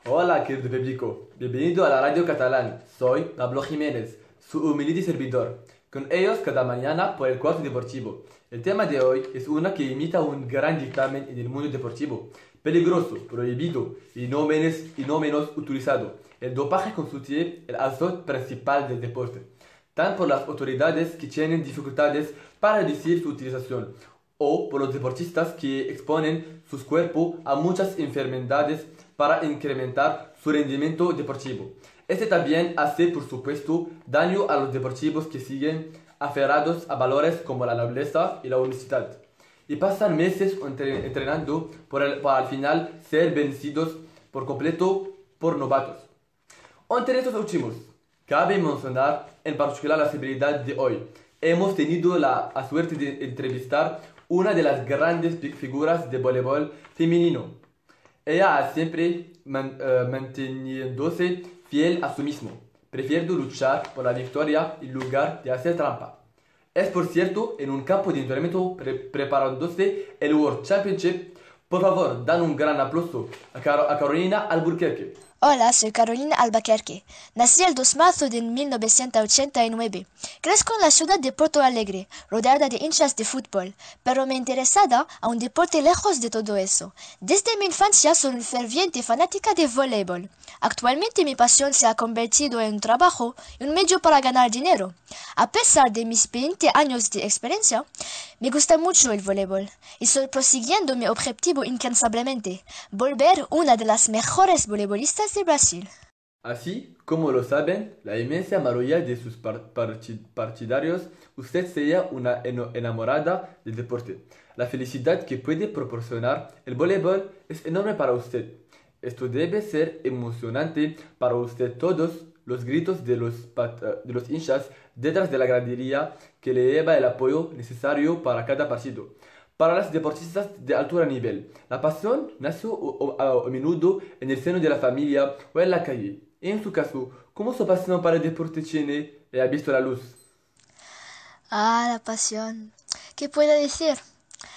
Hola, querido público. Bienvenido a la Radio Catalán. Soy Pablo Jiménez, su humilde servidor. Con ellos cada mañana por el Cuarto Deportivo. El tema de hoy es una que imita un gran dictamen en el mundo deportivo. Peligroso, prohibido y no menos utilizado. El dopaje constituye el azot principal del deporte. Tan por las autoridades que tienen dificultades para reducir su utilización, o por los deportistas que exponen sus cuerpos a muchas enfermedades para incrementar su rendimiento deportivo. Este también hace, por supuesto, daño a los deportivos que siguen aferrados a valores como la nobleza y la honestidad, y pasan meses entrenando para al final ser vencidos por completo por novatos. Entre estos últimos, cabe mencionar en particular la celebridad de hoy. Hemos tenido la suerte de entrevistar una de las grandes figuras de voleibol femenino. Ella ha siempre manteniéndose fiel a sí mismo, prefiriendo luchar por la victoria en lugar de hacer trampa. Es por cierto en un campo de entrenamiento preparándose el World Championship. Por favor, dan un gran aplauso a Carolina Albuquerque. Hola, soy Carolina Albuquerque. Nací el 2 de marzo de 1989. Crezco en la ciudad de Porto Alegre, rodeada de hinchas de fútbol, pero me interesaba a un deporte lejos de todo eso. Desde mi infancia soy una ferviente fanática de voleibol. Actualmente mi pasión se ha convertido en un trabajo y un medio para ganar dinero. A pesar de mis 20 años de experiencia, me gusta mucho el voleibol y estoy prosiguiendo mi objetivo incansablemente, volver una de las mejores voleibolistas de Brasil. Así como lo saben la inmensa mayoría de sus partidarios, usted sea una enamorada del deporte. La felicidad que puede proporcionar el voleibol es enorme para usted. Esto debe ser emocionante para usted. Todos los gritos de los hinchas detrás de la gradería que le lleva el apoyo necesario para cada partido. Para los deportistas de alto nivel, la pasión nace a menudo en el seno de la familia o en la calle. En su caso, ¿cómo su pasión para el deporte tiene ha visto la luz? La pasión. ¿Qué puedo decir?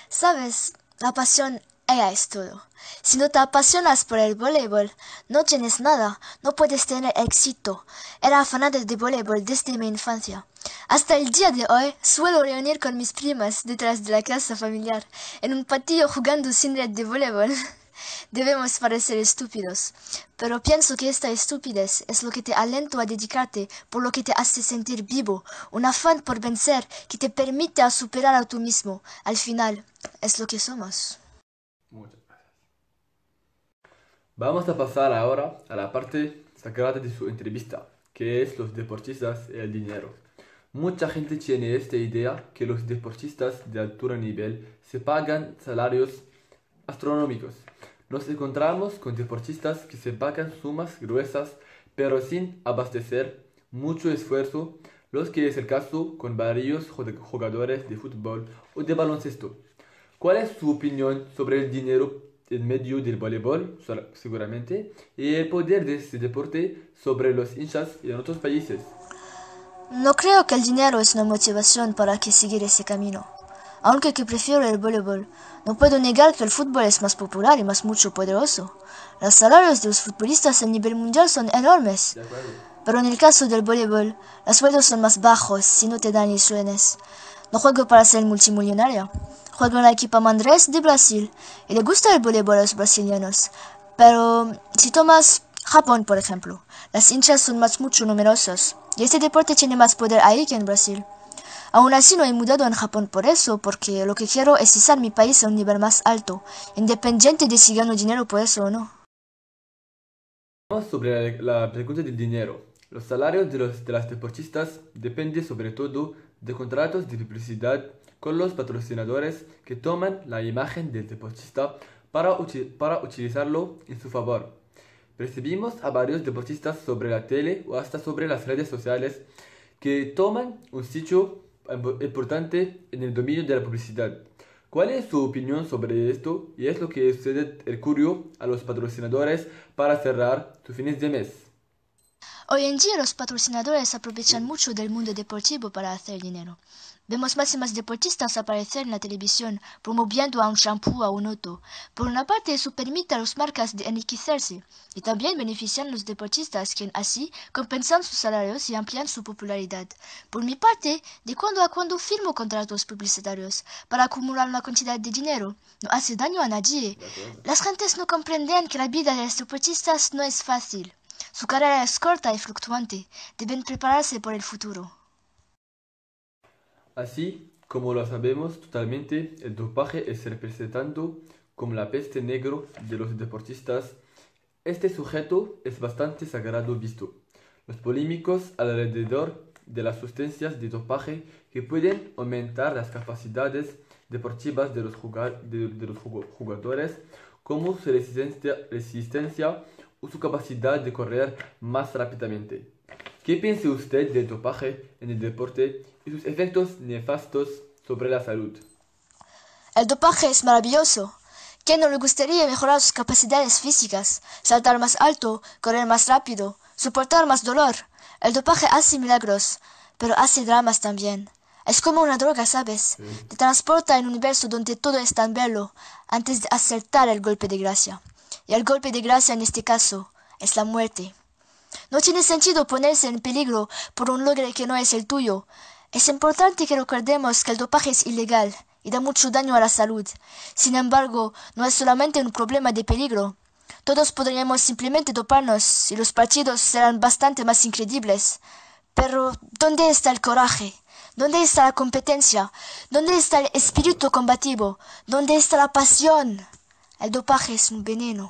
Sabes, la pasión, ella es todo. Si no te apasionas por el voleibol, no tienes nada, no puedes tener éxito. Era fanática de voleibol desde mi infancia. Hasta el día de hoy suelo reunir con mis primas detrás de la casa familiar, en un patio jugando sin red de voleibol. Debemos parecer estúpidos, pero pienso que esta estupidez es lo que te alenta a dedicarte, por lo que te hace sentir vivo, un afán por vencer que te permite a superar a tú mismo. Al final, es lo que somos. Muchas gracias. Vamos a pasar ahora a la parte sagrada de su entrevista, que es los deportistas y el dinero. Mucha gente tiene esta idea que los deportistas de alto nivel se pagan salarios astronómicos. Nos encontramos con deportistas que se pagan sumas gruesas, pero sin abastecer mucho esfuerzo, los que es el caso con varios jugadores de fútbol o de baloncesto. ¿Cuál es su opinión sobre el dinero en medio del voleibol, seguramente, y el poder de este deporte sobre los hinchas en otros países? No creo que el dinero es una motivación para que seguir ese camino. Aunque que prefiero el voleibol, no puedo negar que el fútbol es más popular y mucho poderoso. Los salarios de los futbolistas a nivel mundial son enormes. De acuerdo. Pero en el caso del voleibol, los sueldos son más bajos si no te dan ni sueños. No juego para ser multimillonaria. Juego en la equipa Mandrés de Brasil y le gusta el voleibol a los brasileños. Pero si tomas Japón, por ejemplo, las hinchas son mucho numerosos y este deporte tiene más poder ahí que en Brasil. Aún así no he mudado en Japón por eso, porque lo que quiero es izar mi país a un nivel más alto, independiente de si gano dinero por eso o no. Vamos sobre la pregunta del dinero. Los salarios de las deportistas dependen sobre todo de contratos de publicidad con los patrocinadores que toman la imagen del deportista para utilizarlo en su favor. Percibimos a varios deportistas sobre la tele o hasta sobre las redes sociales que toman un sitio importante en el dominio de la publicidad. ¿Cuál es su opinión sobre esto y es lo que sucede el curio a los patrocinadores para cerrar sus fines de mes? Hoy en día los patrocinadores aprovechan mucho del mundo deportivo para hacer dinero. Vemos más y más deportistas aparecer en la televisión promoviendo a un shampoo o a un auto. Por una parte, eso permite a las marcas de enriquecerse y también benefician a los deportistas, quienes así compensan sus salarios y amplían su popularidad. Por mi parte, de cuando a cuando firmo contratos publicitarios para acumular una cantidad de dinero. No hace daño a nadie. Las gentes no comprenden que la vida de los deportistas no es fácil. Su carrera es corta y fluctuante. Deben prepararse por el futuro. Así como lo sabemos totalmente, el dopaje es representado como la peste negra de los deportistas. Este sujeto es bastante sagrado visto. Los polémicos alrededor de las sustancias de dopaje que pueden aumentar las capacidades deportivas de los jugadores, como su resistencia o su capacidad de correr más rápidamente. ¿Qué piensa usted del dopaje en el deporte y sus efectos nefastos sobre la salud? El dopaje es maravilloso. ¿Quién no le gustaría mejorar sus capacidades físicas, saltar más alto, correr más rápido, soportar más dolor? El dopaje hace milagros, pero hace dramas también. Es como una droga, ¿sabes? Te transporta en un universo donde todo es tan bello antes de acertar el golpe de gracia. Y el golpe de gracia en este caso es la muerte. No tiene sentido ponerse en peligro por un logro que no es el tuyo. Es importante que recordemos que el dopaje es ilegal y da mucho daño a la salud. Sin embargo, no es solamente un problema de peligro. Todos podríamos simplemente doparnos y los partidos serán bastante más increíbles. Pero, ¿dónde está el coraje? ¿Dónde está la competencia? ¿Dónde está el espíritu combativo? ¿Dónde está la pasión? El dopaje es un veneno.